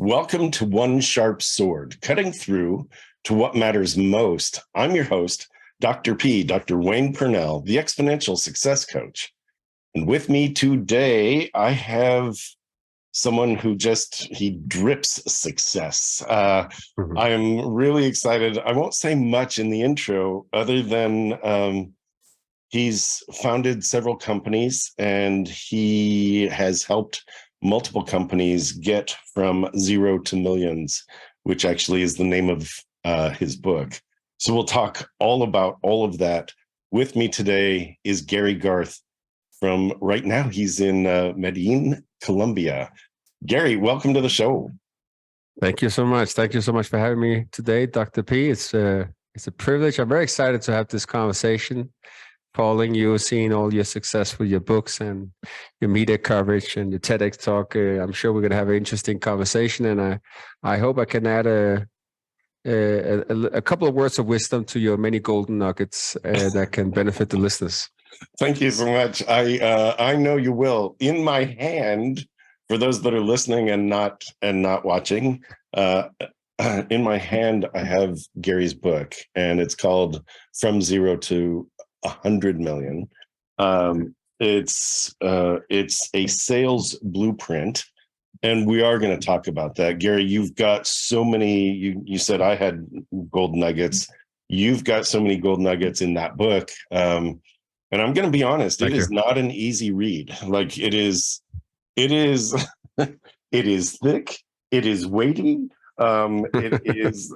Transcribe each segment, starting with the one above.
Welcome to One Sharp Sword, cutting through to what matters most. I'm your host, Dr. P, Dr. Wayne Pernell, the Exponential Success Coach. And with me today, I have someone who he drips success. I am really excited. I won't say much in the intro other than he's founded several companies and he has helped multiple companies get from zero to millions, which actually is the name of his book. So we'll talk all about all of that. With me today is Gary Garth from right now. He's in Medellin, Colombia. Gary, welcome to the show. Thank you so much. Thank you so much for having me today, Dr. P. It's a privilege. I'm very excited to have this conversation, following you, seeing all your success with your books and your media coverage and your TEDx talk. I'm sure we're going to have an interesting conversation, and I hope I can add a couple of words of wisdom to your many golden nuggets that can benefit the listeners. Thank you so much. I know you will. In my hand, for those that are listening and not watching, in my hand I have Gary's book, and it's called From Zero to 100 Million. It's a sales blueprint, and we are going to talk about that. Gary, you've got so many. You said I had gold nuggets. You've got so many gold nuggets in that book. And I'm going to be honest, it is not an easy read. Like it is thick, it is weighty, it is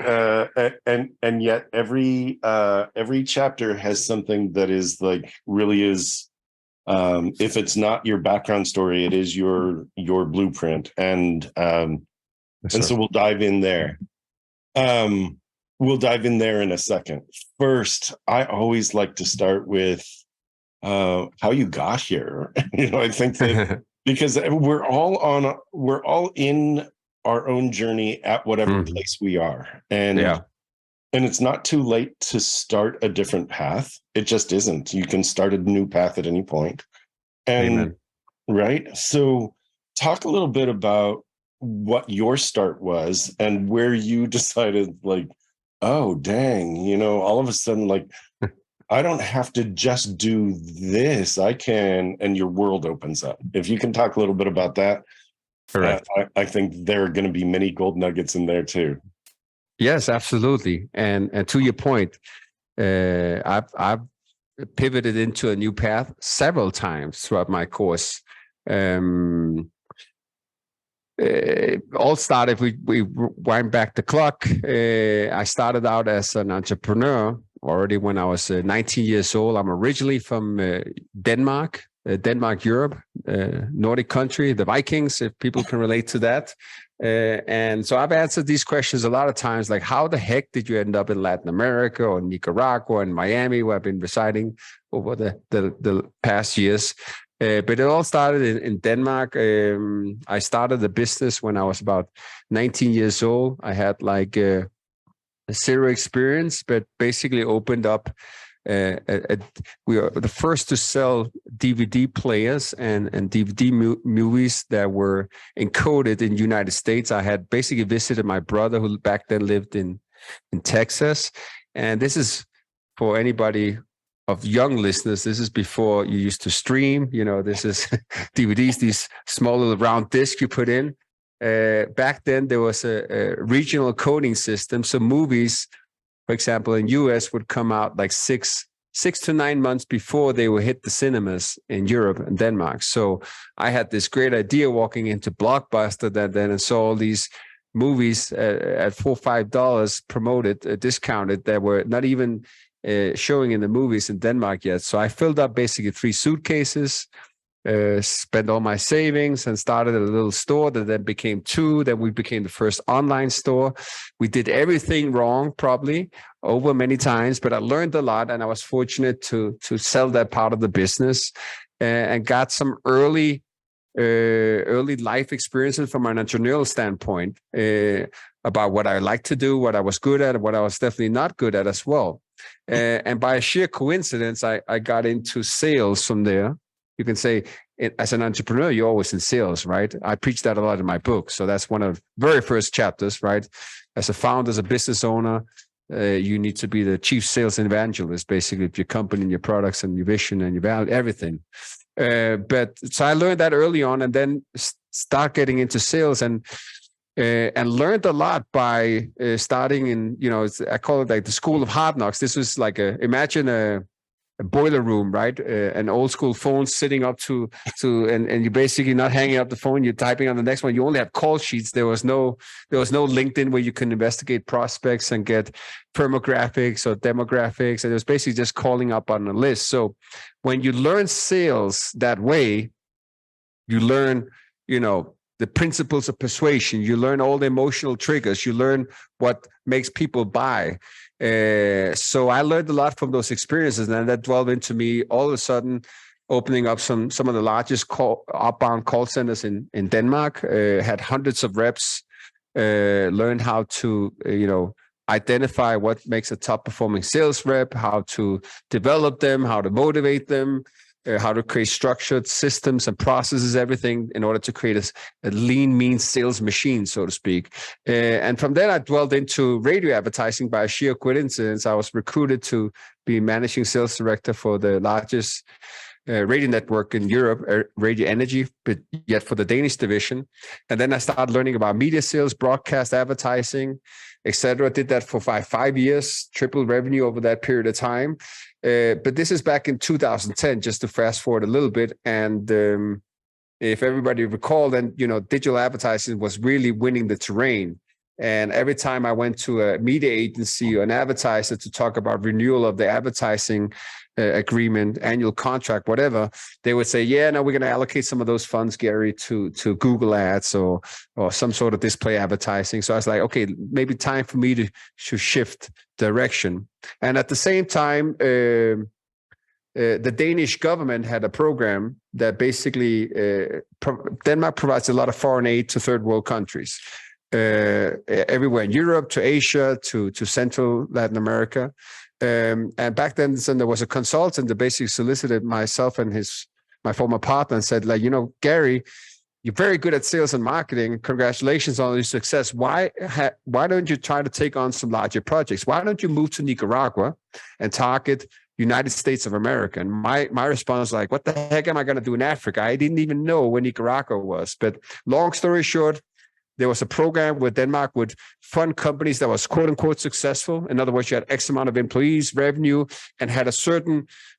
and yet every chapter has something that is like really is, if it's not your background story, it is your blueprint. And so we'll dive in there. We'll dive in there in a second. First, I always like to start with how you got here. I think that because we're all in our own journey at whatever place we are. And it's not too late to start a different path. It just isn't. You can start a new path at any point. And Amen. Right. So talk a little bit about what your start was and where you decided, like, oh, dang, all of a sudden, like, I don't have to just do this. I can, and your world opens up. If you can talk a little bit about that, correct. I think there are going to be many gold nuggets in there too. Yes, absolutely. And to your point, I've pivoted into a new path several times throughout my course. It all started, we wind back the clock. I started out as an entrepreneur already when I was 19 years old. I'm originally from Denmark, Europe, Nordic country, the Vikings, if people can relate to that. And so I've answered these questions a lot of times, like, how the heck did you end up in Latin America or Nicaragua and Miami, where I've been residing over the past years? But it all started in Denmark. I started the business when I was about 19 years old. I had like a zero experience, but basically opened up. We are the first to sell DVD players and DVD movies that were encoded in the United States. I had basically visited my brother, who back then lived in Texas. And this is for anybody of young listeners, this is before you used to stream. This is DVDs, these small little round discs you put in. Back then, there was a regional coding system. So movies, for example, in US would come out like six to 9 months before they would hit the cinemas in Europe and Denmark. So I had this great idea walking into Blockbuster that then and saw all these movies at $4 or $5 promoted, discounted, that were not even showing in the movies in Denmark yet. So I filled up basically 3 suitcases, spent all my savings, and started a little store that then became 2. Then we became the first online store. We did everything wrong, probably over many times, but I learned a lot, and I was fortunate to sell that part of the business and got some early life experiences from an entrepreneurial standpoint about what I like to do, what I was good at, what I was definitely not good at as well. And by a sheer coincidence, I got into sales from there. you can say as an entrepreneur, you're always in sales, right? I preach that a lot in my book. So that's one of the very first chapters, right? As a founder, as a business owner, you need to be the chief sales evangelist, basically, of your company and your products and your vision and your value, everything. But so I learned that early on, and then start getting into sales and learned a lot by starting in, I call it like the school of hard knocks. This was like imagine a boiler room, right? An old school phone sitting up and you're basically not hanging up the phone, you're typing on the next one. You only have call sheets. There was no LinkedIn where you can investigate prospects and get firmographics or demographics. And it was basically just calling up on a list. So when you learn sales that way, you learn, the principles of persuasion. You learn all the emotional triggers. You learn what makes people buy. So I learned a lot from those experiences, and that dwelled into me all of a sudden opening up some of the largest outbound call centers in Denmark. Had hundreds of reps. Learned how to identify what makes a top performing sales rep, how to develop them, how to motivate them, how to create structured systems and processes, everything in order to create a lean, mean sales machine, so to speak. And from then I dwelled into radio advertising by sheer coincidence. I was recruited to be managing sales director for the largest radio network in Europe, Radio Energy, but yet for the Danish division. And then I started learning about media sales, broadcast advertising, etc. Did that for five years, tripled revenue over that period of time. But this is back in 2010, just to fast forward a little bit. And if everybody recall, then, digital advertising was really winning the terrain. And every time I went to a media agency or an advertiser to talk about renewal of the advertising agreement, annual contract, whatever, they would say, yeah, no, we're going to allocate some of those funds, Gary, to Google ads or some sort of display advertising. So I was like, okay, maybe time for me to shift direction. And at the same time, the Danish government had a program that basically Denmark provides a lot of foreign aid to third world countries. Everywhere in Europe, to Asia, to Central Latin America. And back then there was a consultant that basically solicited myself and my former partner and said, like, Gary, you're very good at sales and marketing. Congratulations on your success. Why don't you try to take on some larger projects? Why don't you move to Nicaragua and target United States of America? And my response was like, what the heck am I going to do in Africa? I didn't even know where Nicaragua was. But long story short, there was a program where Denmark would fund companies that was quote unquote successful. In other words, you had X amount of employees, revenue, and had were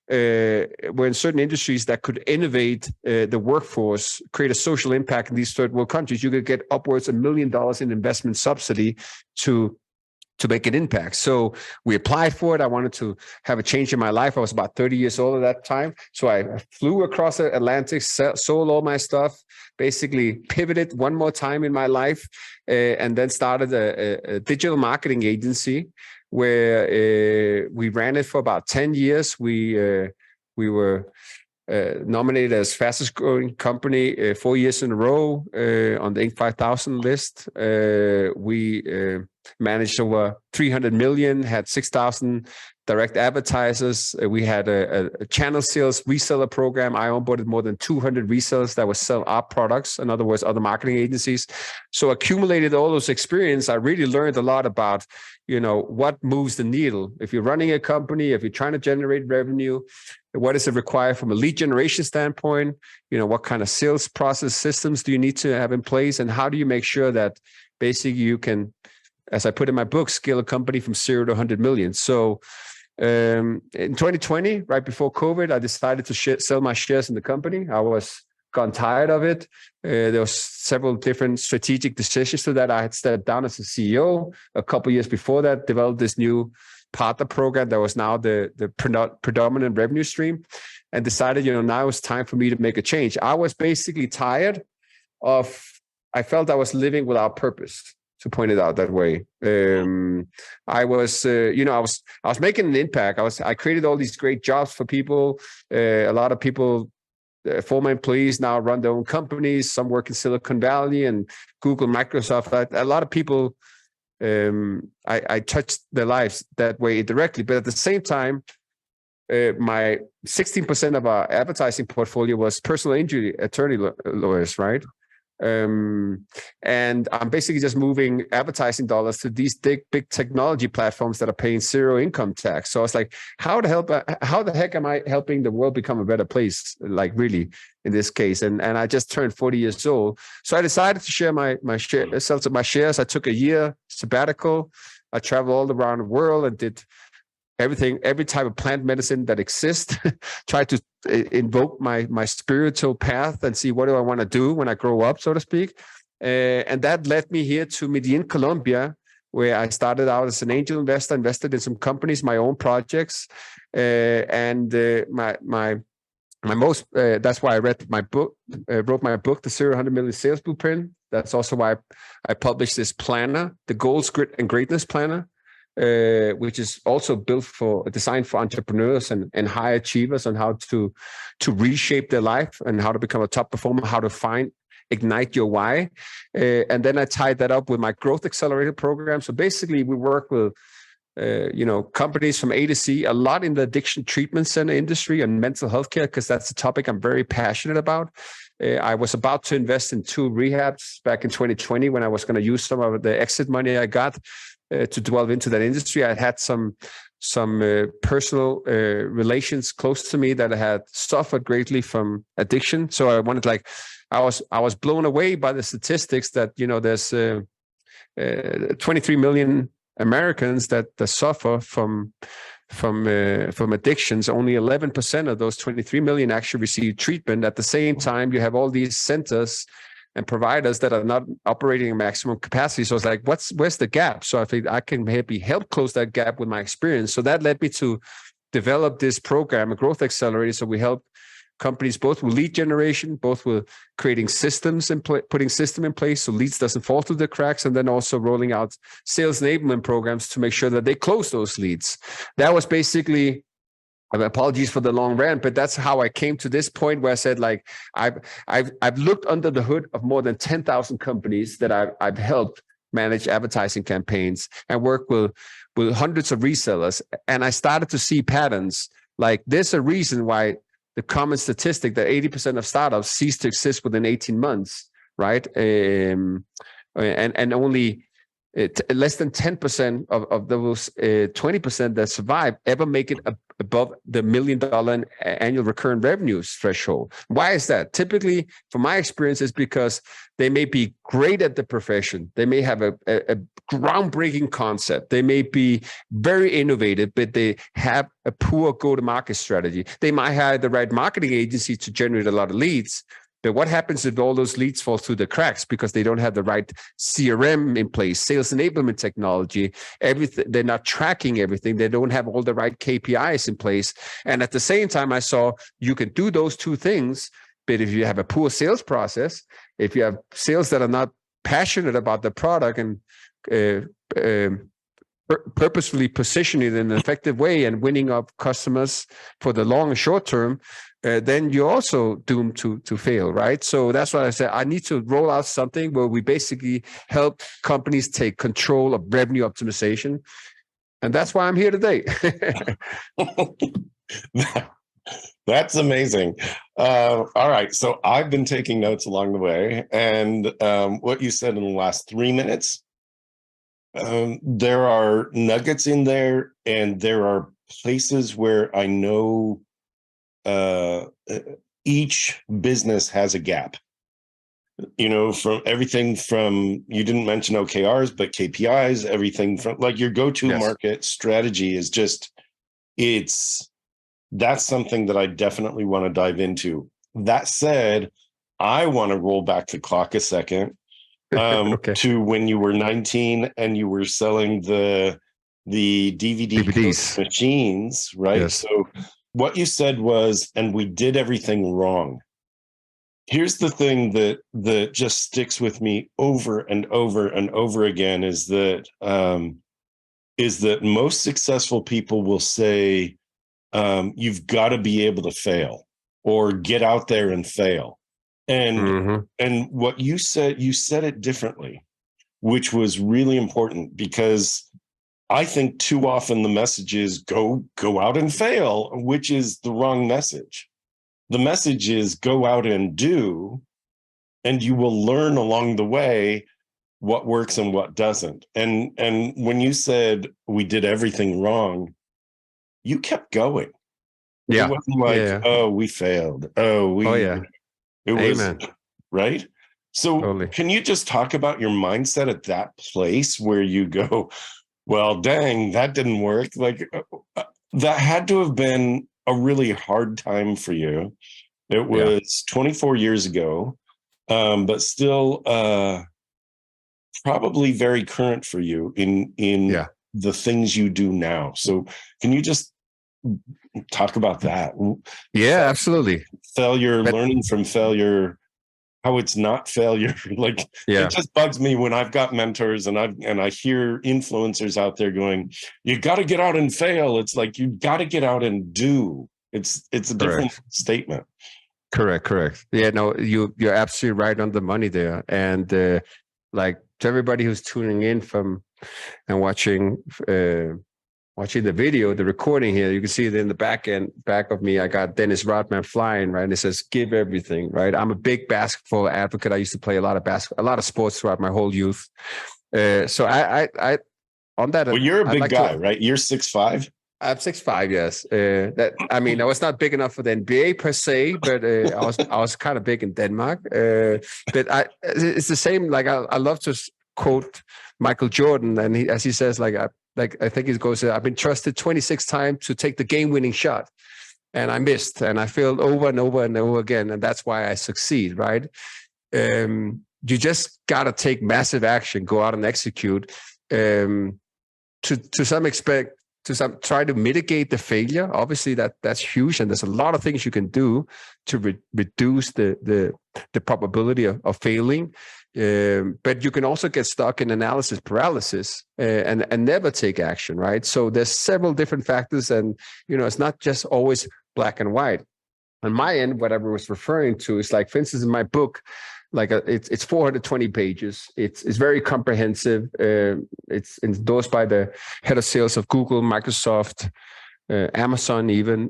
in certain industries that could innovate the workforce, create a social impact in these third world countries. You could get upwards $1 million in investment subsidy to make an impact. So we applied for it. I wanted to have a change in my life. I was about 30 years old at that time. So I flew across the Atlantic, sold all my stuff, basically pivoted one more time in my life, and then started a digital marketing agency where we ran it for about 10 years. We were nominated as fastest growing company 4 years in a row on the Inc. 5000 list. We managed over 300 million, had 6,000 direct advertisers. We had a channel sales reseller program. I onboarded more than 200 resellers that would sell our products, in other words, other marketing agencies. So accumulated all those experience. I really learned a lot about, what moves the needle. If you're running a company, if you're trying to generate revenue, what is it required from a lead generation standpoint? What kind of sales process systems do you need to have in place? And how do you make sure that basically you can, as I put in my book, scale a company from 0 to 100 million. So in 2020, right before COVID, I decided to sell my shares in the company. I was gone tired of it. There was several different strategic decisions to that. I had stepped down as a CEO a couple of years before that, developed this new partner program that was now the predominant revenue stream, and decided, now it's time for me to make a change. I was basically tired of, I felt I was living without purpose, to point it out that way. I was making an impact. I created all these great jobs for people. A lot of people, former employees now run their own companies. Some work in Silicon Valley and Google, Microsoft. A lot of people, I touched their lives that way directly. But at the same time, my 16% of our advertising portfolio was personal injury attorney lawyers, right? And I'm basically just moving advertising dollars to these big technology platforms that are paying zero income tax. So I was like, how the heck am I helping the world become a better place? Like really, in this case, and I just turned 40 years old, so I decided to share my shares. I took a year sabbatical. I traveled all around the world and did everything, every type of plant medicine that exists. Try to invoke my spiritual path and see what do I want to do when I grow up, so to speak. And that led me here to Medellin, Colombia, where I started out as an angel investor, invested in some companies, my own projects, my most. That's why I read my book, wrote my book, The 100 Million Sales Blueprint. That's also why I published this planner, the Goals, Grit, and Greatness Planner. Which is also designed for entrepreneurs and high achievers on how to reshape their life and how to become a top performer, how to ignite your why. And then I tied that up with my growth accelerator program. So basically we work with companies from A to Z, a lot in the addiction treatment center industry and mental health care, because that's a topic I'm very passionate about. I was about to invest in 2 rehabs back in 2020 when I was going to use some of the exit money I got to delve into that industry. I had some personal relations close to me that had suffered greatly from addiction. So I wanted, I was blown away by the statistics that there's 23 million Americans that suffer from addictions. Only 11% of those 23 million actually receive treatment. At the same time, you have all these centers and providers that are not operating at maximum capacity. So it's like, where's the gap? So I think I can maybe help close that gap with my experience. So that led me to develop this program, a growth accelerator. So we help companies both with lead generation, both with creating systems and putting system in place so leads doesn't fall through the cracks, and then also rolling out sales enablement programs to make sure that they close those leads. That was basically, apologies for the long rant, but that's how I came to this point where I said, I've looked under the hood of more than 10,000 companies that I've helped manage advertising campaigns and work with hundreds of resellers. And I started to see patterns. Like there's a reason why the common statistic that 80% of startups cease to exist within 18 months, right? And only less than 10% of those 20% that survive ever make it above the $1 million annual recurring revenues threshold. Why is that? Typically, from my experience, is because they may be great at the profession. They may have a groundbreaking concept. They may be very innovative, but they have a poor go-to-market strategy. They might have the right marketing agency to generate a lot of leads. But what happens if all those leads fall through the cracks because they don't have the right CRM in place, sales enablement technology, everything? They're not tracking everything. They don't have all the right KPIs in place. And at the same time, I saw you can do those 2 things, but if you have a poor sales process, if you have sales that are not passionate about the product and purposefully position it in an effective way and winning up customers for the long and short term, then you're also doomed to fail, right? So that's why I said I need to roll out something where we basically help companies take control of revenue optimization. And that's why I'm here today. That's amazing. All right. So I've been taking notes along the way. And what you said in the last 3 minutes, there are nuggets in there, and there are places where I know each business has a gap. From everything from, you didn't mention OKRs, but KPIs, everything from like your go-to market strategy is just, that's something that I definitely want to dive into. That said, I want to roll back the clock a second to when you were 19 and you were selling the DVDs machines, right? Yes. So what you said was, and we did everything wrong. Here's the thing that just sticks with me over and over and over again is that most successful people will say, you've got to be able to fail or get out there and fail. And what you said it differently, which was really important, because I think too often the message is go out and fail, which is the wrong message. The message is go out and do, and you will learn along the way what works and what doesn't. And when you said we did everything wrong, you kept going. Yeah. It wasn't like, Yeah. oh, we failed. Oh, yeah. It Amen. was right. So Totally. can you just talk about your mindset at that place where you go, well, dang, that didn't work. Like that had to have been a really hard time for you. It was 24 years ago, but still probably very current for you in the things you do now. So can you just talk about that? Yeah, absolutely. Failure, learning from failure, how it's not failure. Like it just bugs me when I've got mentors and I hear influencers out there going, you got to get out and fail. It's like, you got to get out and do. It's a different statement. Correct. Yeah, no, you're absolutely right on the money there. And like to everybody who's tuning in from and watching the video, the recording here, you can see it in the back of me. I got Dennis Rodman flying, right? And it says, give everything, right? I'm a big basketball advocate. I used to play a lot of sports throughout my whole youth. So I on that. Well, you're a big guy, right? You're 6'5". I'm 6'5", yes. I was not big enough for the NBA per se, but I was kind of big in Denmark. But it's the same. Like I love to quote Michael Jordan, and as he says, I think it goes, I've been trusted 26 times to take the game-winning shot, and I missed, and I failed over and over and over again, and that's why I succeed, right? You just got to take massive action, go out and execute. To some extent, try to mitigate the failure. Obviously, that's huge, and there's a lot of things you can do to reduce the probability of failing. But you can also get stuck in analysis paralysis and never take action, right? So there's several different factors, and it's not just always black and white. On my end, what I was referring to is like, for instance, in my book, it's 420 pages. It's very comprehensive. It's endorsed by the head of sales of Google, Microsoft, Amazon, even,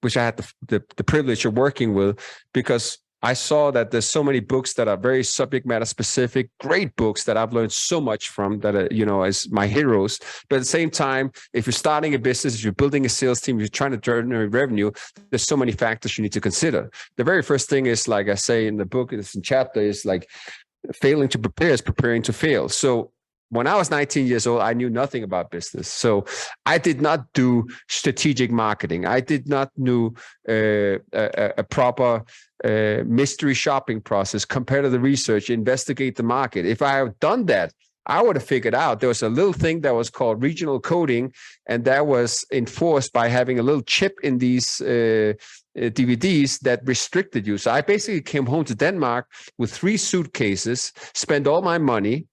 which I had the privilege of working with, because I saw that there's so many books that are very subject matter specific, great books that I've learned so much from, that as my heroes. But at the same time, if you're starting a business, if you're building a sales team, if you're trying to generate revenue, there's so many factors you need to consider. The very first thing is, like I say in the book, in this chapter, is like failing to prepare is preparing to fail. So when I was 19 years old, I knew nothing about business. So I did not do strategic marketing. I did not know a proper mystery shopping process, competitive research, investigate the market. If I had done that, I would have figured out there was a little thing that was called regional coding, and that was enforced by having a little chip in these DVDs that restricted you. So I basically came home to Denmark with 3 suitcases, spent all my money,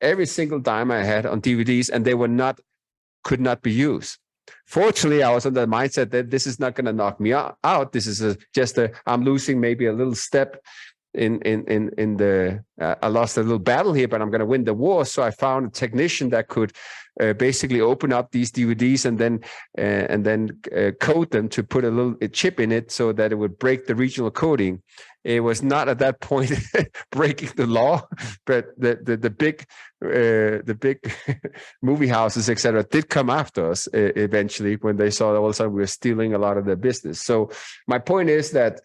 every single dime I had, on DVDs, and they could not be used. Fortunately, I was on the mindset that this is not going to knock me out. This is I'm losing maybe a little step in the. I lost a little battle here, but I'm going to win the war. So I found a technician that could basically open up these DVDs and then code them to put a little chip in it so that it would break the regional coding. It was not at that point breaking the law, but the big movie houses, etc., did come after us eventually when they saw that all of a sudden we were stealing a lot of their business. So my point is that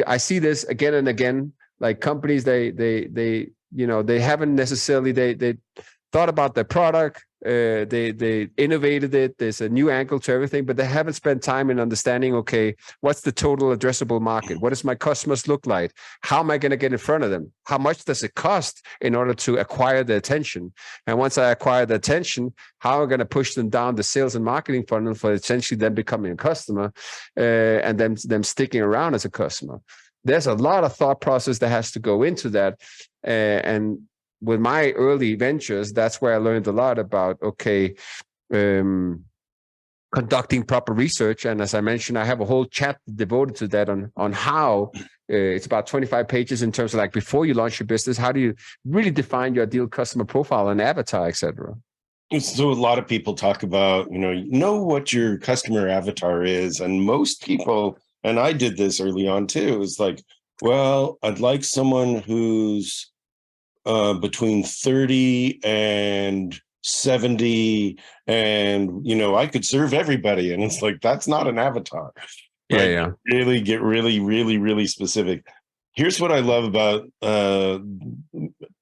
I see this again and again. Like companies, they haven't necessarily they thought about their product. They innovated it. There's a new angle to everything, but they haven't spent time in understanding, okay, what's the total addressable market? What does my customers look like? How am I going to get in front of them? How much does it cost in order to acquire their attention? And once I acquire the attention, how am I going to push them down the sales and marketing funnel for essentially them becoming a customer and them sticking around as a customer? There's a lot of thought process that has to go into that. And with my early ventures, that's where I learned a lot about, conducting proper research. And as I mentioned, I have a whole chapter devoted to that on how it's about 25 pages in terms of, like, before you launch your business, how do you really define your ideal customer profile and avatar, etc. So a lot of people talk about, know what your customer avatar is. And most people, and I did this early on too, is like, well, I'd like someone who's between 30 and 70, and I could serve everybody. And it's like, that's not an avatar, Yeah, right? yeah. Really get really, really, really specific. Here's what I love about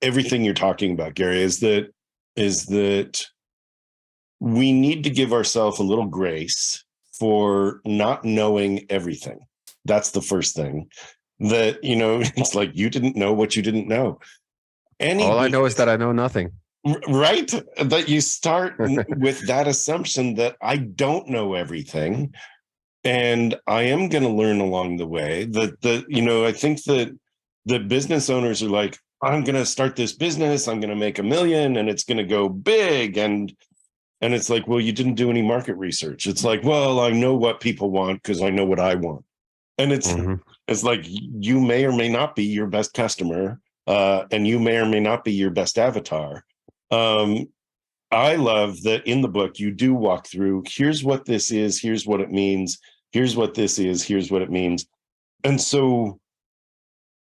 everything you're talking about, Gary, is that we need to give ourselves a little grace for not knowing everything. That's the first thing. That, it's like you didn't know what you didn't know. All I know is Business, that I know nothing. right? That you start with that assumption that I don't know everything, and I am going to learn along the way. I think that the business owners are like, I'm going to start this business, I'm going to make $1 million, and it's going to go big, and it's like, well, you didn't do any market research. It's like, well, I know what people want because I know what I want. And it's like, you may or may not be your best customer, and you may or may not be your best avatar. I love that in the book, you do walk through, here's what this is, here's what it means, here's what this is, here's what it means. And so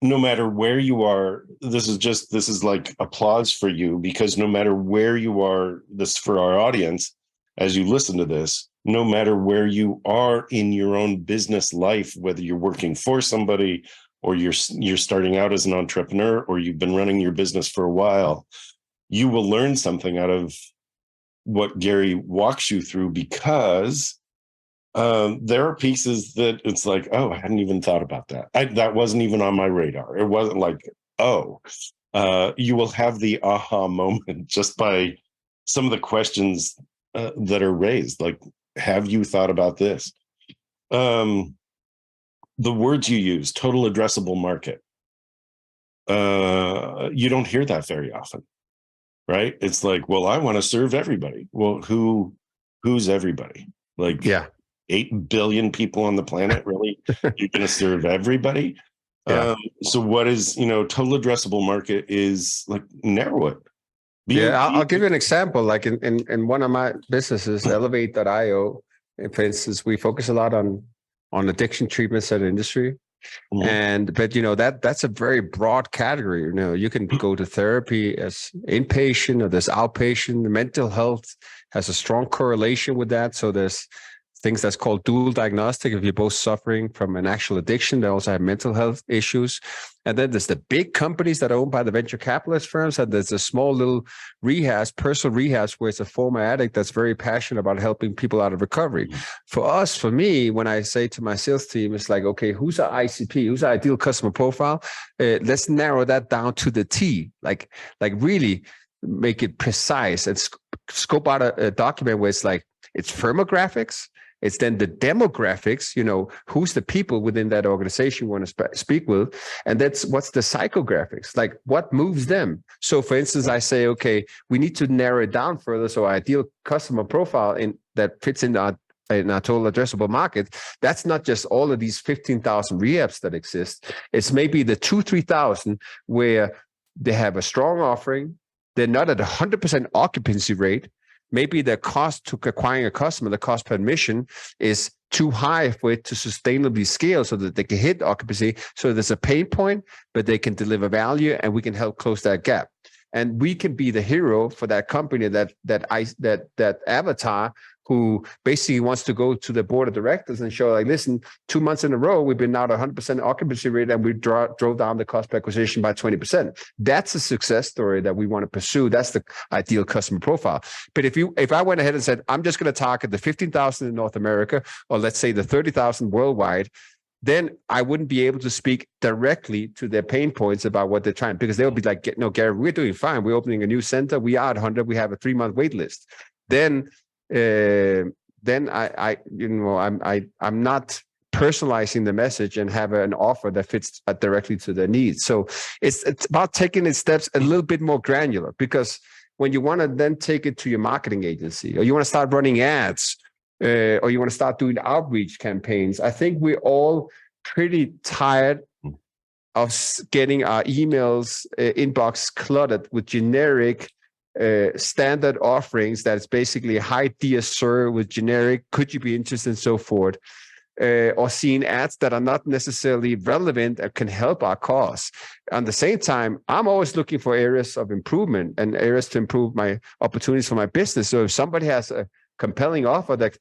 no matter where you are, this is like applause for you, because no matter where you are, this for our audience, as you listen to this, no matter where you are in your own business life, whether you're working for somebody or you're starting out as an entrepreneur or you've been running your business for a while, you will learn something out of what Gary walks you through, because there are pieces that it's like, oh, I hadn't even thought about that. That wasn't even on my radar. It wasn't like, oh, you will have the aha moment just by some of the questions that are raised. Like, have you thought about this? The words you use, total addressable market. You don't hear that very often, right? It's like, well, I want to serve everybody. Well, who's everybody? Like, Yeah. 8 billion people on the planet, really? You're going to serve everybody? Yeah. So what is, total addressable market is like, narrow it. I'll give you an example. Like in one of my businesses, Elevate.io, for instance, we focus a lot on addiction treatments at industry. Mhm. But that's a very broad category. You can go to therapy as inpatient or there's outpatient. The mental health has a strong correlation with that. So there's things that's called dual diagnostic. If you're both suffering from an actual addiction, they also have mental health issues. And then there's the big companies that are owned by the venture capitalist firms. And there's a small little rehabs, personal rehabs, where it's a former addict that's very passionate about helping people out of recovery. For me, when I say to my sales team, it's like, okay, who's our ICP? Who's our ideal customer profile? Let's narrow that down to the T, like really make it precise and scope out a document where it's like, it's firmographics. It's then the demographics, who's the people within that organization you want to speak with. And that's what's the psychographics, like what moves them. So for instance, I say, okay, we need to narrow it down further. So our ideal customer profile that fits in our total addressable market, that's not just all of these 15,000 rehabs that exist. It's maybe the 2,000-3,000 where they have a strong offering. They're not at 100% occupancy rate. Maybe the cost to acquiring a customer, the cost per admission, is too high for it to sustainably scale so that they can hit occupancy. So there's a pain point, but they can deliver value and we can help close that gap. And we can be the hero for that company, that avatar who basically wants to go to the board of directors and show, like, listen, 2 months in a row, we've been now at 100% occupancy rate and we drove down the cost per acquisition by 20%. That's a success story that we want to pursue. That's the ideal customer profile. But if I went ahead and said, I'm just going to target the 15,000 in North America, or let's say the 30,000 worldwide, then I wouldn't be able to speak directly to their pain points about what they're trying, because they'll be like, no, Gary, we're doing fine. We're opening a new center. We are at 100. We have a 3-month wait list. Then I'm not personalizing the message and have an offer that fits directly to their needs. So it's about taking the steps a little bit more granular, because when you want to then take it to your marketing agency, or you want to start running ads, or you want to start doing outreach campaigns, I think we're all pretty tired of getting our emails inbox cluttered with generic standard offerings that's basically hi dear sir with generic could you be interested and so forth, or seeing ads that are not necessarily relevant and can help our cause. At the same time, I'm always looking for areas of improvement and areas to improve my opportunities for my business. So if somebody has a compelling offer that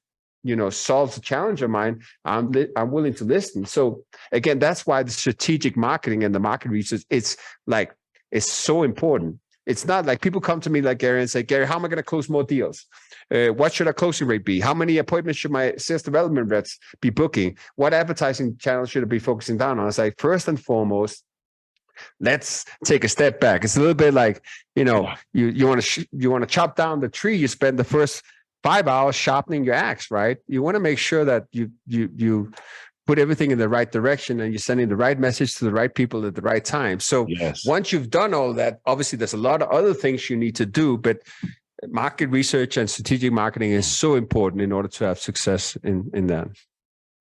solves a challenge of mine, I'm willing to listen. So again, that's why the strategic marketing and the market research, it's so important. It's not like people come to me like Gary and say, Gary, how am I going to close more deals? What should our closing rate be? How many appointments should my sales development reps be booking? What advertising channels should I be focusing down on? It's like, first and foremost, let's take a step back. It's a little bit like, you want to chop down the tree. You spend the first 5 hours sharpening your axe, right? You want to make sure that you put everything in the right direction and you're sending the right message to the right people at the right time. So once you've done all that, obviously there's a lot of other things you need to do, but market research and strategic marketing is so important in order to have success in that.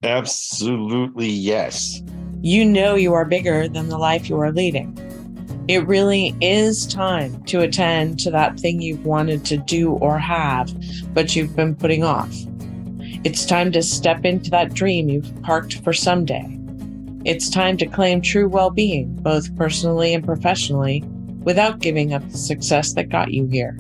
Absolutely, yes. You are bigger than the life you are leading. It really is time to attend to that thing you've wanted to do or have, but you've been putting off. It's time to step into that dream you've parked for someday. It's time to claim true well-being, both personally and professionally, without giving up the success that got you here.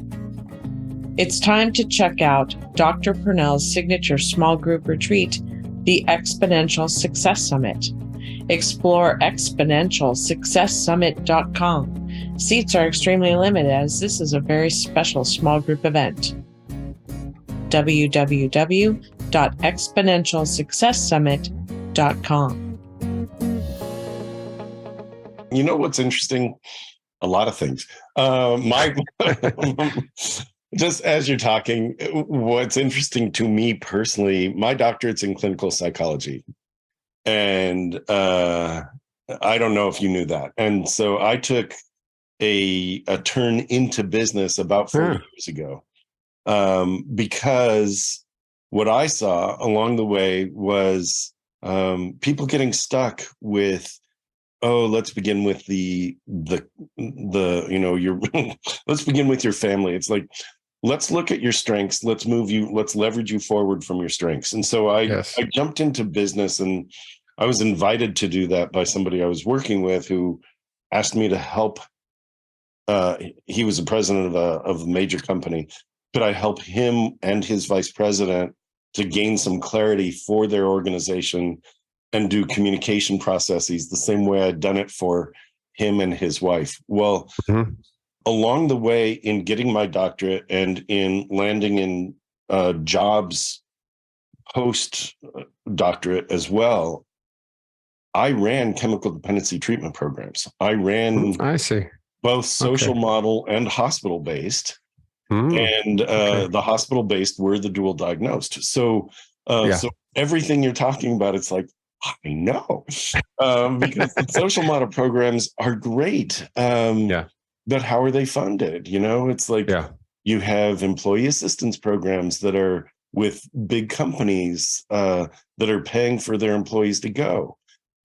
It's time to check out Dr. Pernell's signature small group retreat, the Exponential Success Summit. Explore exponentialsuccesssummit.com. Seats are extremely limited as this is a very special small group event. www.exponentialsuccesssummit.com. You know what's interesting? A lot of things. Just as you're talking, what's interesting to me personally, my doctorate's in clinical psychology. And I don't know if you knew that. And so I took a turn into business about 4 years ago, because what I saw along the way was people getting stuck with, let's begin with let's begin with your family. It's like, let's look at your strengths. Let's leverage you forward from your strengths. And so I jumped into business, and I was invited to do that by somebody I was working with who asked me to help. He was the president of a major company. Could I help him and his vice president to gain some clarity for their organization and do communication processes the same way I'd done it for him and his wife? Well, along the way in getting my doctorate and in landing in jobs post-doctorate as well, I ran chemical dependency treatment programs. I ran both social model and hospital-based. And the hospital-based were the dual diagnosed. So everything you're talking about, it's like, I know, because the social model programs are great. But how are they funded? It's like you have employee assistance programs that are with big companies that are paying for their employees to go.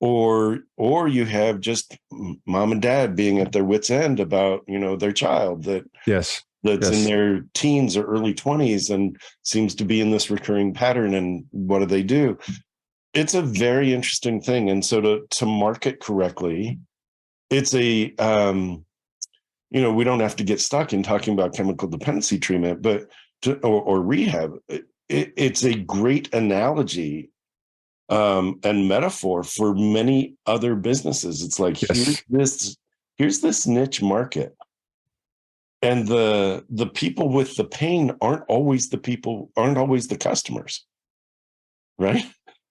Or you have just mom and dad being at their wits' end about, their child that's in their teens or early 20s and seems to be in this recurring pattern. And what do they do? It's a very interesting thing. And so to market correctly, it's we don't have to get stuck in talking about chemical dependency treatment, but or rehab. It's a great analogy and metaphor for many other businesses. It's like, here's this niche market. And the people with the pain aren't always the customers, right?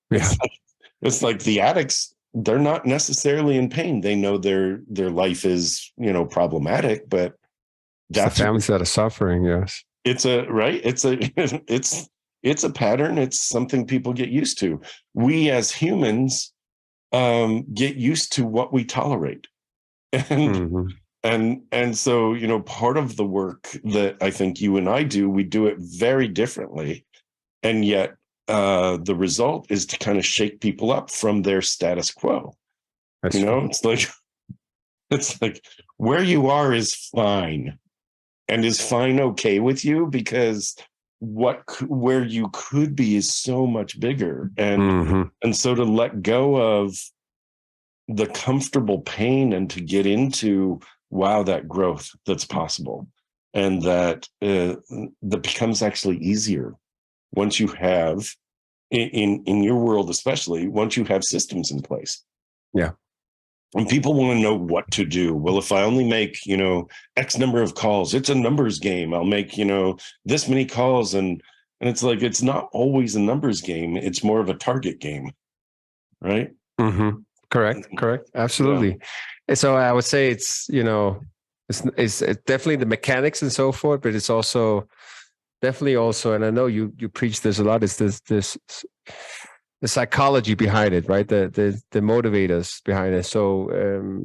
It's like the addicts, they're not necessarily in pain. They know their life is, problematic, but that's the families that are suffering. Yes. It's a pattern. It's something people get used to. We as humans get used to what we tolerate. And so, part of the work that I think you and I do, we do it very differently. And yet the result is to kind of shake people up from their status quo. It's like where you are is fine. and is fine, okay with you, because where you could be is so much bigger. And so to let go of the comfortable pain and to get into, wow, that growth that's possible, and that becomes actually easier once you have, in your world especially, once you have systems in place. Yeah. And people want to know what to do. Well, if I only make, X number of calls, it's a numbers game. I'll make, this many calls. And it's like, it's not always a numbers game. It's more of a target game. Right. Correct. Absolutely. Yeah. And so I would say it's, it's definitely the mechanics and so forth, but it's also definitely also, and I know you preach this a lot, is this the psychology behind it, right? The motivators behind it. So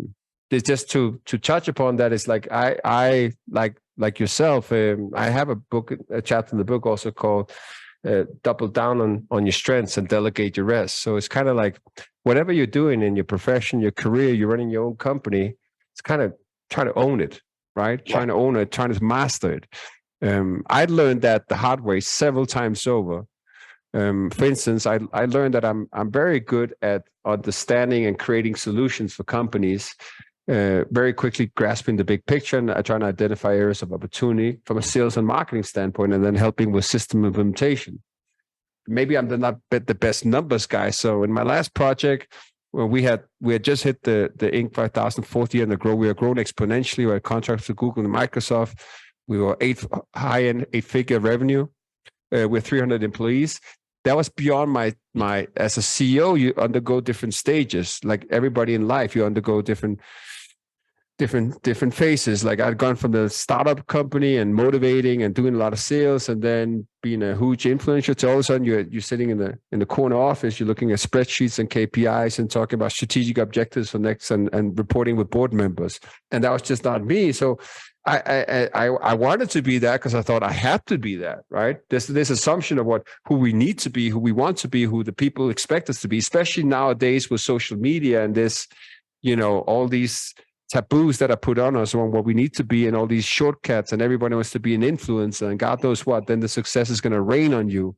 it's just to touch upon that, is like I like yourself. I have a chapter in the book also called "Double Down on your strengths and delegate your rest." So it's kind of like whatever you're doing in your profession, your career, you're running your own company. It's kind of trying to own it, right? Yeah. Trying to own it, trying to master it. I learned that the hard way several times over. For instance, I learned that I'm very good at understanding and creating solutions for companies, very quickly grasping the big picture, and trying to identify areas of opportunity from a sales and marketing standpoint, and then helping with system implementation. Maybe I'm not the best numbers guy. So in my last project, well, we had just hit the Inc. 5000 fourth year in the grow. We are growing exponentially. We had contracts with Google and Microsoft. We were high-end 8-figure revenue with 300 employees. That was beyond my as a CEO. You undergo different stages, like everybody in life. You undergo different phases. Like I'd gone from the startup company and motivating and doing a lot of sales, and then being a huge influencer, to all of a sudden you're sitting in the corner office. You're looking at spreadsheets and KPIs and talking about strategic objectives for next and reporting with board members. And that was just not me. So I wanted to be that because I thought I had to be that, right? This assumption of who we need to be, who we want to be, who the people expect us to be, especially nowadays with social media and this, all these taboos that are put on us on what we need to be, and all these shortcuts, and everybody wants to be an influencer and God knows what, then the success is going to rain on you.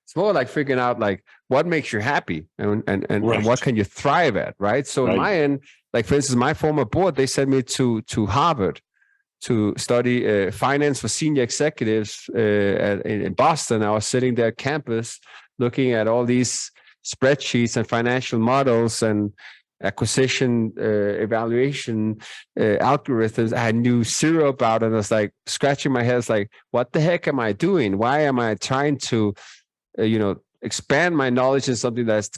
It's more like figuring out like what makes you happy and what can you thrive at, right? So in my end, like for instance, my former board, they sent me to Harvard to study finance for senior executives in Boston. I was sitting there at campus looking at all these spreadsheets and financial models and acquisition evaluation algorithms. I knew zero about it. And I was like scratching my head. It's like, what the heck am I doing? Why am I trying to, expand my knowledge in something that's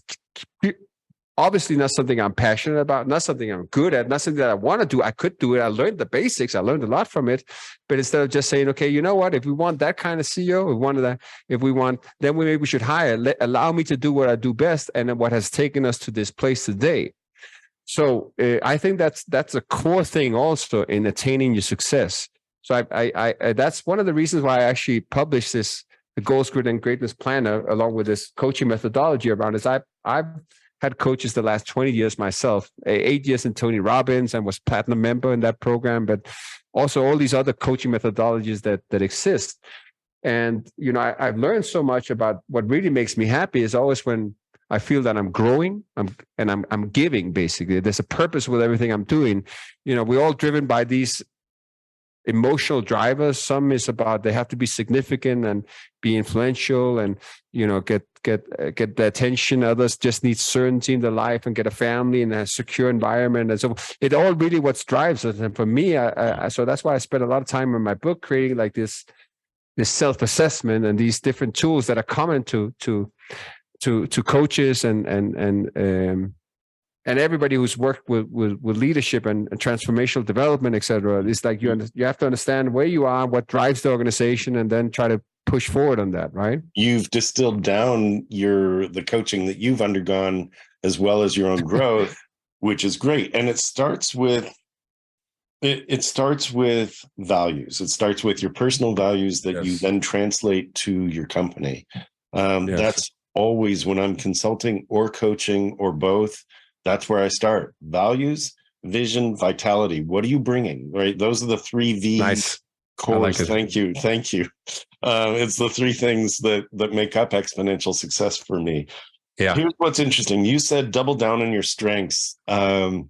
obviously not something I'm passionate about, not something I'm good at, not something that I want to do. I could do it. I learned the basics. I learned a lot from it. But instead of just saying, okay, you know what? If we want that kind of CEO, then maybe we should hire. Allow me to do what I do best, and what has taken us to this place today. So I think that's a core thing also in attaining your success. So I that's one of the reasons why I actually published this, the Goals Grid and Greatness Planner, along with this coaching methodology around this. I've had coaches the last 20 years myself, 8 years in Tony Robbins, and was platinum member in that program, but also all these other coaching methodologies that exist. And, I've learned so much about what really makes me happy is always when I feel that I'm growing, I'm giving, basically. There's a purpose with everything I'm doing. We're all driven by these emotional drivers. Some is about they have to be significant and be influential and get the attention. Others just need certainty in their life and get a family and a secure environment. And so it all really what drives us. And for me, so that's why I spent a lot of time in my book creating like this self-assessment and these different tools that are common to coaches and everybody who's worked with leadership and transformational development, et cetera. It's like you have to understand where you are, what drives the organization, and then try to push forward on that, right? You've distilled down the coaching that you've undergone as well as your own growth, which is great. And it starts with values. It starts with your personal values that you then translate to your company. That's always when I'm consulting or coaching or both. That's where I start. Values, vision, vitality. What are you bringing? Right? Those are the 3 V's course. it. Thank you. It's the three things that make up exponential success for me. Yeah. Here's what's interesting. You said double down on your strengths. And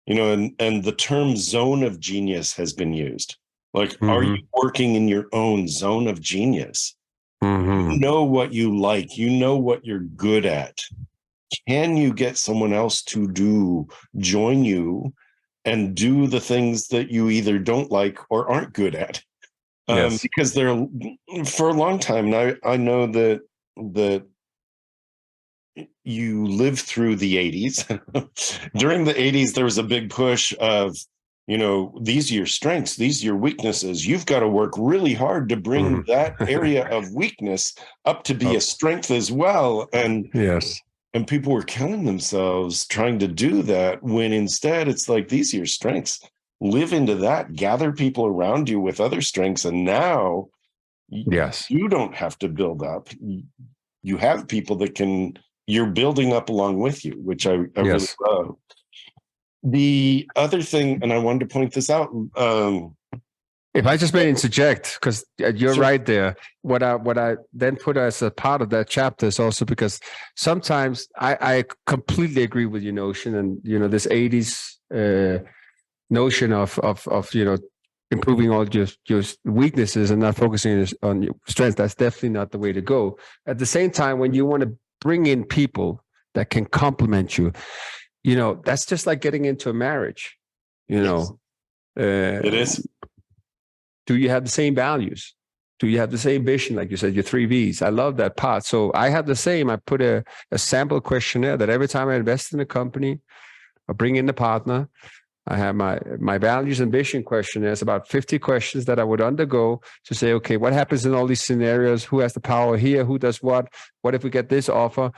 the term zone of genius has been used. Like, are you working in your own zone of genius? You know what you like. You know what you're good at. Can you get someone else to join you and do the things that you either don't like or aren't good at? Yes. Because for a long time now, I know that you lived through the 80s. During the 80s, there was a big push of, these are your strengths, these are your weaknesses. You've got to work really hard to bring that area of weakness up to be a strength as well. And yes. And people were killing themselves trying to do that, when instead it's like, these are your strengths. Live into that, gather people around you with other strengths. And now you don't have to build up. You have people that you're building up along with you, which I really love. The other thing, and I wanted to point this out. If I just may interject, because you're right there. What I then put as a part of that chapter is also because sometimes I completely agree with your notion, and this 80s notion of improving all your weaknesses and not focusing on your strengths. That's definitely not the way to go. At the same time, when you want to bring in people that can complement you, that's just like getting into a marriage. It is. Do you have the same values? Do you have the same vision? Like you said, your 3 Vs. I love that part. So I have the same. I put a sample questionnaire that every time I invest in a company, I bring in the partner. I have my values and vision questionnaire. It's about 50 questions that I would undergo to say, okay, what happens in all these scenarios? Who has the power here? Who does what? What if we get this offer?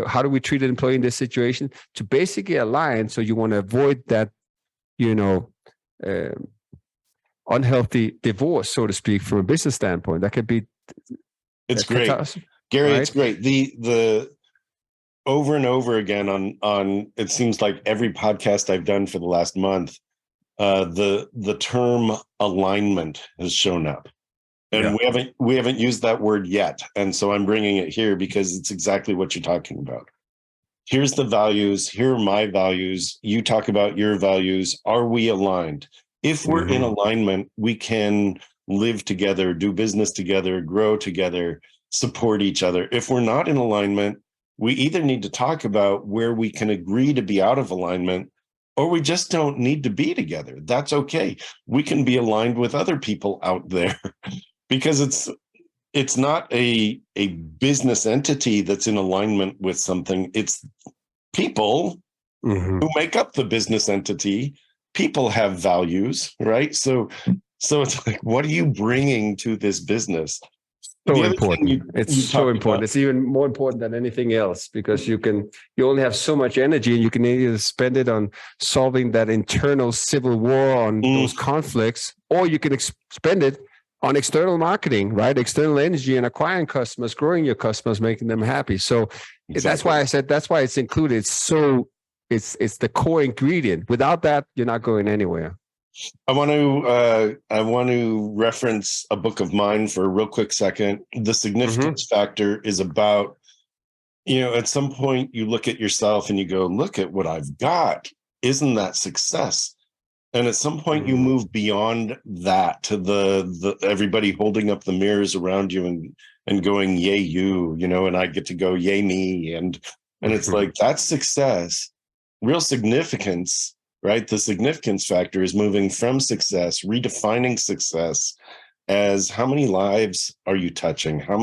How do we treat an employee in this situation? To basically align. So you want to avoid that, unhealthy divorce, so to speak, from a business standpoint. That could be. It's great, Gary. Right? It's great. The over and over again on it seems like every podcast I've done for the last month, the term alignment has shown up, and we haven't used that word yet, and so I'm bringing it here because it's exactly what you're talking about. Here's the values. Here are my values. You talk about your values. Are we aligned? If we're in alignment, we can live together, do business together, grow together, support each other. If we're not in alignment, we either need to talk about where we can agree to be out of alignment, or we just don't need to be together. That's okay. We can be aligned with other people out there because it's not a business entity that's in alignment with something. It's people who make up the business entity. People have values, right? So it's like, what are you bringing to this business? So important. It's so important. It's even more important than anything else, because you only have so much energy, and you can either spend it on solving that internal civil war on those conflicts, or you can spend it on external marketing, right? External energy and acquiring customers, growing your customers, making them happy. So that's why I said, that's why it's included. It's the core ingredient. Without that, you're not going anywhere. I want to reference a book of mine for a real quick second. The significance factor is about, at some point you look at yourself and you go, look at what I've got. Isn't that success? And at some point you move beyond that to the everybody holding up the mirrors around you and going, yay, you, and I get to go, yay, me. And it's like, that's success. Real significance, right? The significance factor is moving from success, redefining success as how many lives are you touching? How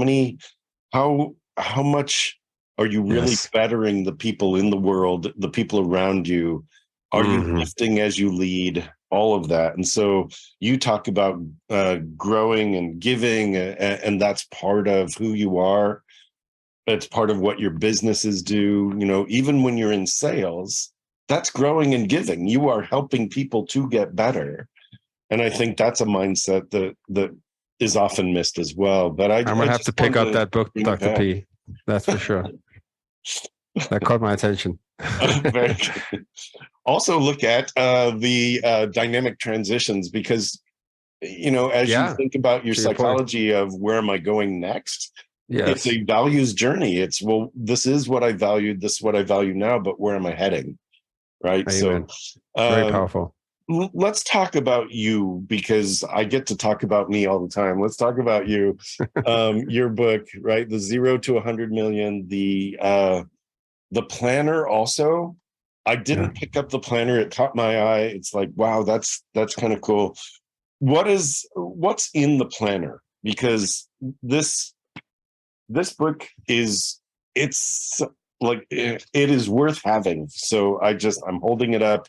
much are you really bettering the people in the world, the people around you? Are you lifting as you lead? All of that. And so you talk about growing and giving, and that's part of who you are. It's part of what your businesses do. Even when you're in sales, that's growing and giving. You are helping people to get better. And I think that's a mindset that is often missed as well. But I'm going to have to pick up that book, Dr. P. That's for sure. That caught my attention. Very good. Also look at the dynamic transitions, because as you Yeah, think about your to your point. psychology of where am I going next, it's Yes, a values journey. It's, well, this is what I valued, this is what I value now, but where am I heading? Right. So amen. Very um, powerful. let's talk about you, because I get to talk about me all the time. Let's talk about you. Your book, right? The 0 to 100 million, the planner also. I Yeah. didn't pick up the planner. It caught my eye. It's like, wow, that's kind of cool. What's in the planner? Because this book it's like it is worth having. So I'm holding it up.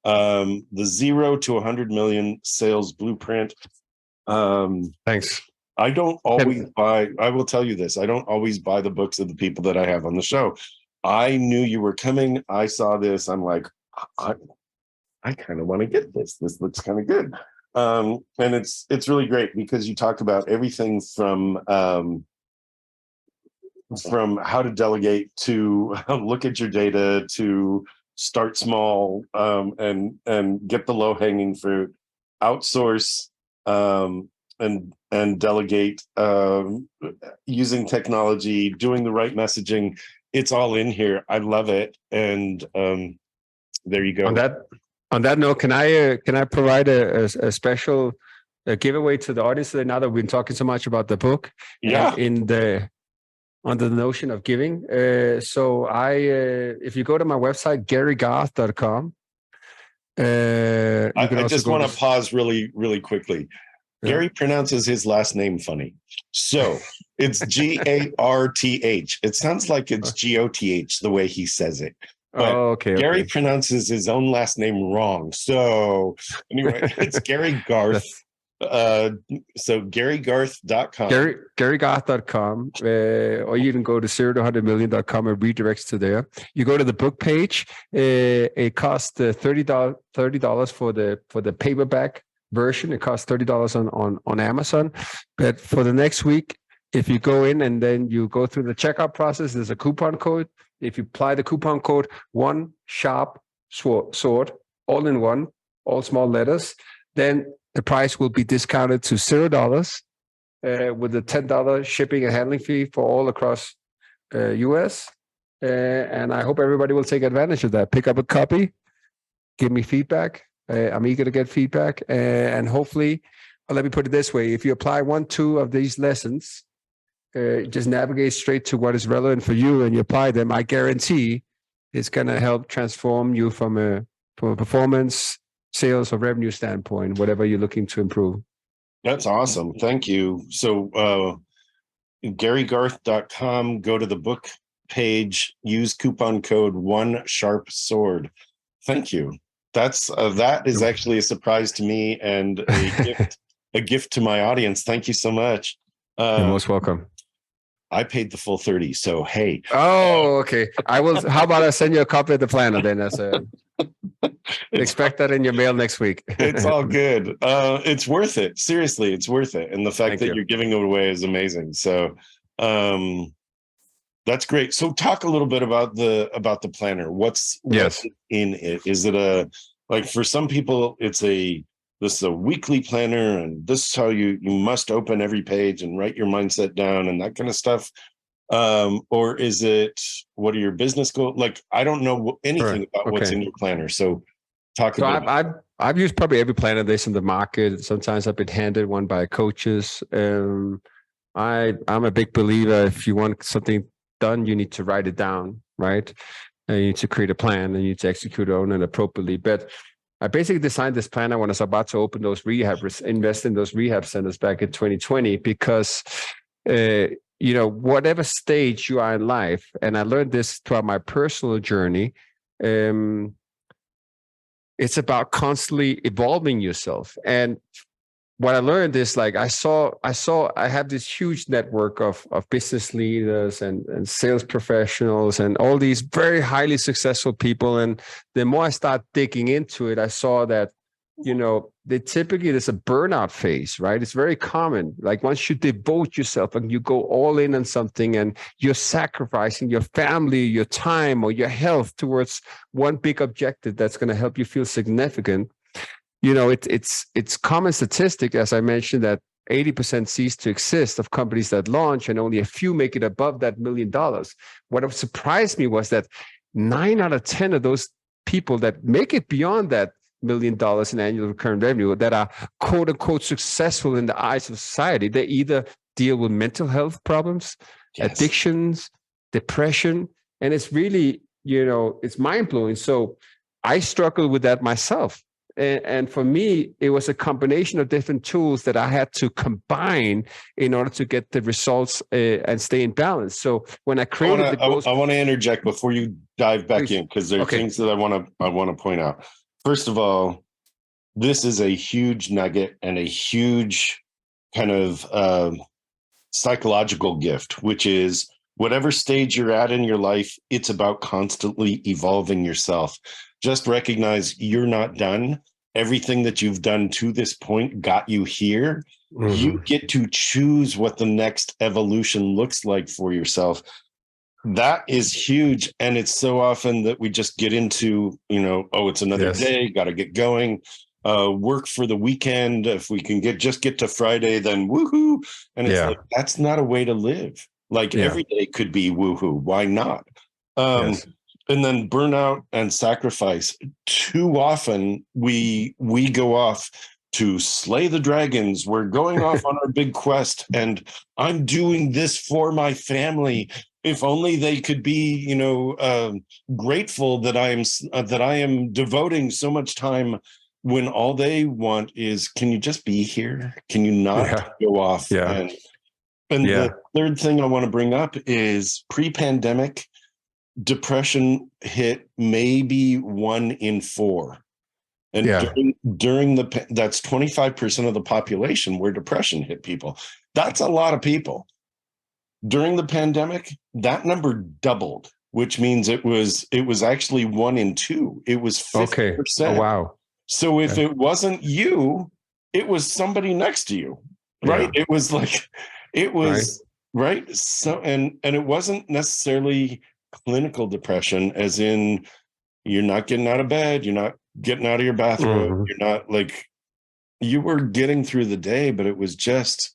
The 0 to 100 million sales blueprint. Thanks. I don't always And buy, I will tell you this, I don't always buy the books of the people that I have on the show. I knew you were coming. I saw this. I'm like, I kind of want to get this. This looks kind of good. And it's really great because you talk about everything from how to delegate to look at your data to start small, and get the low hanging fruit, outsource, and delegate, using technology, doing the right messaging. It's all in here. I love it. And there you on go. that note, can I provide a special giveaway to the audience today? Now that we've been talking so much about the book, Yeah. under the notion of giving. So if you go to my website, GaryGarth.com, you can I also just go want to pause really, really quickly. Yeah. Gary pronounces his last name funny. So it's Garth. It sounds like it's GOTH the way he says it. But okay. Gary pronounces his own last name wrong. So anyway, it's Gary Garth. So GaryGarth.com. GaryGarth.com, or you can go to 0to100million.com and redirects to there. You go to the book page. It costs $30 for the paperback version. It costs $30 on Amazon. But for the next week, if you go in and then you go through the checkout process, there's a coupon code. If you apply the coupon code, one sharp sword, all in one, all small letters, then the price will be discounted to $0 with a $10 shipping and handling fee for all across US. And I hope everybody will take advantage of that. Pick up a copy, give me feedback. I'm eager to get feedback. And hopefully, let me put it this way. If you apply 1-2 of these lessons, just navigate straight to what is relevant for you and you apply them, I guarantee it's going to help transform you from a performance, sales, or revenue standpoint, whatever you're looking to improve. That's awesome. Thank you. So GaryGarth.com, go to the book page, use coupon code one sharp sword. Thank you. That is actually a surprise to me and a gift to my audience. Thank you so much. You're most welcome. I paid the full 30. So, hey. Oh, okay. I will. How about I send you a copy of the planner then? Expect that in your mail next week. It's all good. It's worth it. Seriously, it's worth it. And the fact that you're giving it away is amazing. So, that's great. So talk a little bit about the planner. What's in it? Is it for some people, this is a weekly planner and this is how you must open every page and write your mindset down and that kind of stuff. Or is it, what are your business goals? I don't know anything about what's in your planner. So talk about it. I've used probably every planner that's in the market. Sometimes I've been handed one by coaches. I'm a big believer. If you want something done, you need to write it down, right? And you need to create a plan and you need to execute on it appropriately. But I basically designed this planner when I was about to open invest in those rehab centers back in 2020, because, whatever stage you are in life, and I learned this throughout my personal journey, it's about constantly evolving yourself. And what I learned is I have this huge network of business leaders and sales professionals and all these very highly successful people. And the more I start digging into it, I saw that, there's a burnout phase, right? It's very common. Once you devote yourself and you go all in on something and you're sacrificing your family, your time, or your health towards one big objective that's going to help you feel significant, it's common statistic, as I mentioned, that 80% cease to exist of companies that launch, and only a few make it above that $1 million. What surprised me was that 9 out of 10 of those people that make it beyond that $1 million in annual recurring revenue, that are quote unquote successful in the eyes of society, they either deal with mental health problems, addictions, depression, and it's really, it's mind blowing. So I struggle with that myself. And for me, it was a combination of different tools that I had to combine in order to get the results and stay in balance. So when I created the goals, I want to interject before you dive back in, because there are things that I want to point out. First of all, this is a huge nugget and a huge kind of psychological gift, which is whatever stage you're at in your life, it's about constantly evolving yourself. Just recognize you're not done. Everything that you've done to this point got you here. Mm-hmm. You get to choose what the next evolution looks like for yourself. That is huge. And it's so often that we just get into, it's another day, got to get going, work for the weekend. If we can get to Friday, then woohoo. And it's like, that's not a way to live. Like every day could be woohoo. Why not? And then burnout and sacrifice. Too often we go off to slay the dragons. We're going off on our big quest, and I'm doing this for my family. If only they could be, grateful that I am devoting so much time, when all they want is, can you just be here? Can you not go off? And the third thing I want to bring up is pre-pandemic, depression hit maybe 1 in 4. And during that's 25% of the population where depression hit people. That's a lot of people. During the pandemic, that number doubled, which means it was actually 1 in 2. It was 50%. Oh, wow. So if it wasn't you, it was somebody next to you, right? It was like, right. So, and it wasn't necessarily clinical depression, as in you're not getting out of bed, you're not getting out of your bathroom, you're not like, you were getting through the day, but it was just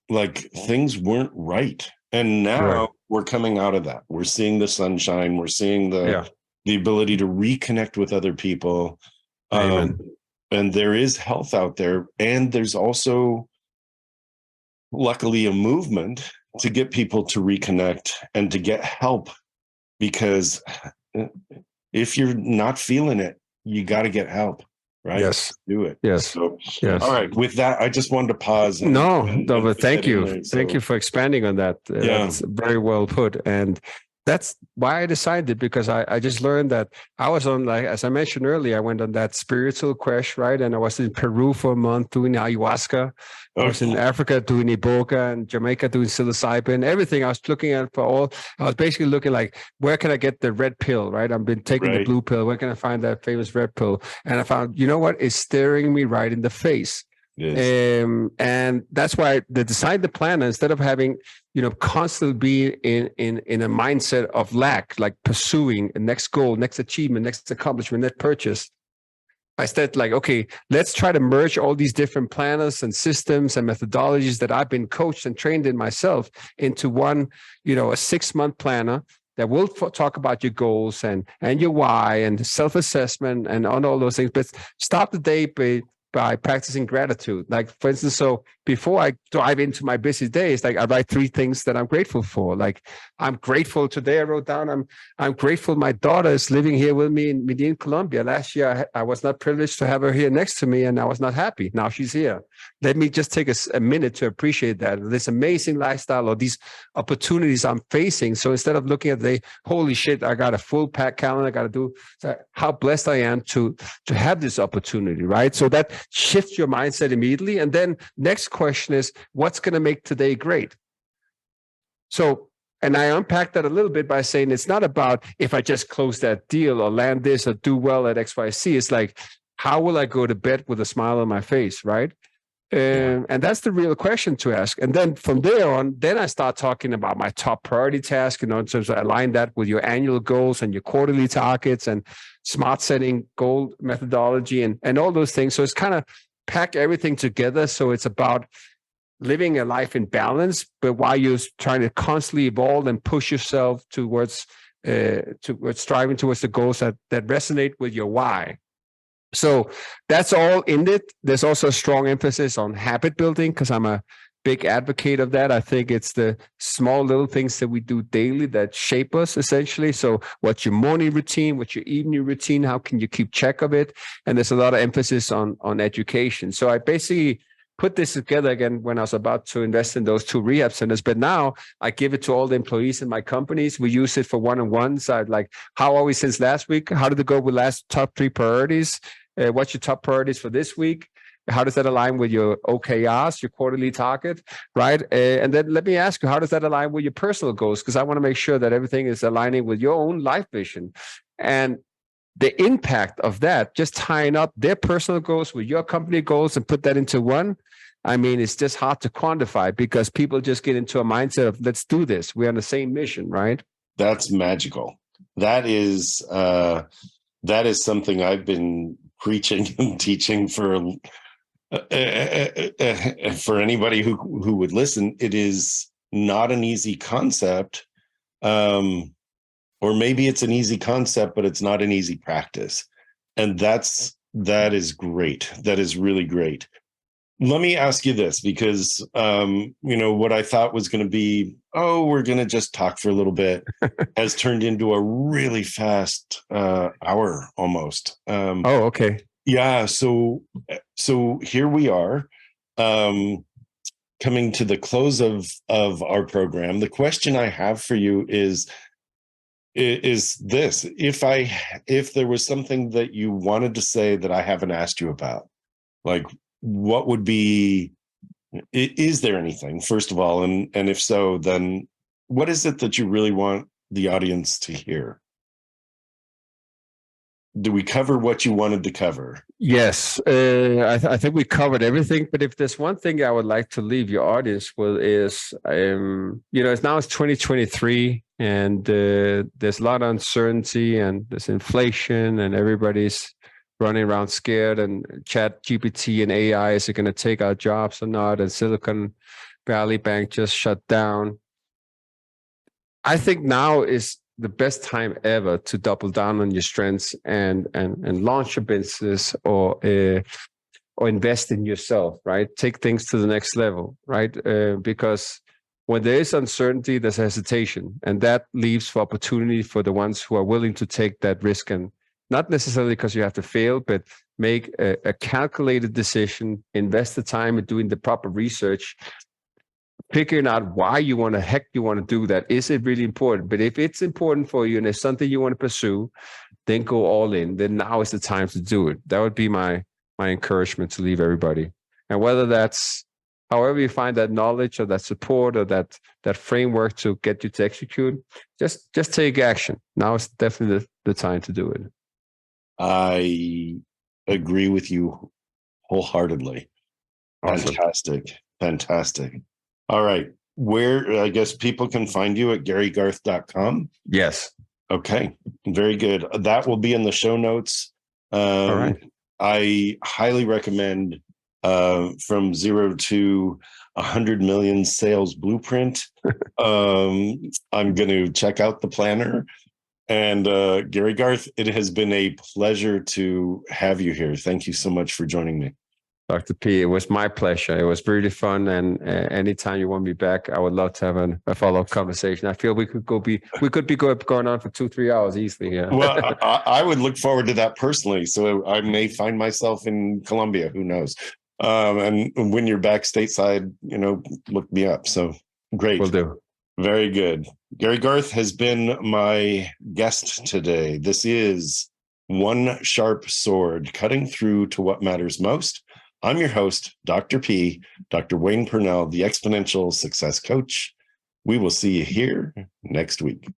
like things weren't right. And now we're coming out of that. We're seeing the sunshine. We're seeing the ability to reconnect with other people. And there is health out there. And there's also, luckily, a movement to get people to reconnect and to get help, because if you're not feeling it, you got to get help, right? Yes. Do it. Yes. So, all right. With that, I just wanted to pause. But thank you. Thank you for expanding on that. That's very well put. And that's why I decided, because I just learned that I was on, like, as I mentioned earlier, I went on that spiritual quest, right? And I was in Peru for a month doing ayahuasca. I was in Africa doing Iboga, and Jamaica doing psilocybin, everything. I was looking at I was basically looking like, where can I get the red pill, right? I've been taking the blue pill. Where can I find that famous red pill? And I found, you know what? It's staring me right in the face. Yes. And that's why they designed the plan, instead of having, constantly be in a mindset of lack, like pursuing a next goal, next achievement, next accomplishment, next purchase. I said, like, okay, let's try to merge all these different planners and systems and methodologies that I've been coached and trained in myself into one, a 6-month planner that will talk about your goals and your why and self-assessment and on all those things. But start the day by practicing gratitude. Like, for instance, so before I dive into my busy days, like, I write 3 things that I'm grateful for. Like, I'm grateful today. I wrote down, I'm grateful my daughter is living here with me in Medellin, Colombia. Last year, I was not privileged to have her here next to me, and I was not happy. Now she's here. Let me just take a minute to appreciate that, this amazing lifestyle or these opportunities I'm facing. So instead of looking at holy shit, I got a full pack calendar, I got to do, how blessed I am to have this opportunity, right? So that shifts your mindset immediately. And then next question is, what's going to make today great? So, and I unpacked that a little bit by saying, it's not about if I just close that deal or land this or do well at XYZ. It's like, how will I go to bed with a smile on my face, right? And that's the real question to ask. And then from there on, then I start talking about my top priority task, in terms of align that with your annual goals and your quarterly targets and smart setting goal methodology and all those things. So it's kind of pack everything together. So it's about living a life in balance, but while you're trying to constantly evolve and push yourself towards striving towards the goals that resonate with your why. So that's all in it. There's also a strong emphasis on habit building because I'm a big advocate of that. I think it's the small little things that we do daily that shape us essentially. So what's your morning routine? What's your evening routine? How can you keep track of it? And there's a lot of emphasis on education. So I basically put this together again when I was about to invest in those 2 rehab centers. But now I give it to all the employees in my companies. We use it for one-on-ones. I'd like, how are we since last week? How did it go with last top 3 priorities? What's your top priorities for this week? How does that align with your OKRs, your quarterly target, right? And then let me ask you, how does that align with your personal goals? Because I want to make sure that everything is aligning with your own life vision. And the impact of that, just tying up their personal goals with your company goals and put that into one, I mean, it's just hard to quantify because people just get into a mindset of, let's do this. We're on the same mission, right? That's magical. That is something I've been preaching and teaching for anybody who would listen. It is not an easy concept, or maybe it's an easy concept, but it's not an easy practice. And that is great. That is really great. Let me ask you this, because what I thought was going to be, we're going to just talk for a little bit, has turned into a really fast hour almost. Okay. Yeah. So here we are, coming to the close of our program. The question I have for you is this: if there was something that you wanted to say that I haven't asked you about, like, what would be, is there anything, first of all, and if so, then what is it that you really want the audience to hear? Do we cover what you wanted to cover? Yes, I think we covered everything. But if there's one thing I would like to leave your audience with is, it's 2023, and there's a lot of uncertainty, and there's inflation, and everybody's running around scared, and Chat GPT and AI, is it going to take our jobs or not? And Silicon Valley Bank just shut down. I think now is the best time ever to double down on your strengths and launch your business or invest in yourself, right? Take things to the next level, right? Because when there is uncertainty, there's hesitation, and that leaves for opportunity for the ones who are willing to take that risk, and not necessarily because you have to fail, but make a calculated decision, invest the time in doing the proper research, figuring out why you want to do that. Is it really important? But if it's important for you and it's something you want to pursue, then go all in. Then now is the time to do it. That would be my encouragement to leave everybody. And whether that's however you find that knowledge or that support or that framework to get you to execute, just take action. Now is definitely the time to do it. I agree with you wholeheartedly. Awesome. Fantastic. All right. Where, I guess people can find you at GaryGarth.com. Yes. Okay. Very good. That will be in the show notes. All right. I highly recommend From Zero to 100 Million Sales Blueprint. I'm going to check out the planner. And Gary Garth, it has been a pleasure to have you here. Thank you so much for joining me. Dr. P, it was my pleasure. It was really fun. And anytime you want me back, I would love to have a follow-up conversation. I feel we could be going on for 2-3 hours easily. Yeah. Well, I would look forward to that personally. So I may find myself in Colombia. Who knows? And when you're back stateside, look me up. So great. Will do. Very good. Gary Garth has been my guest today. This is One Sharp Sword, cutting through to what matters most. I'm your host, Dr. P, Dr. Wayne Pernell, the Exponential Success Coach. We will see you here next week.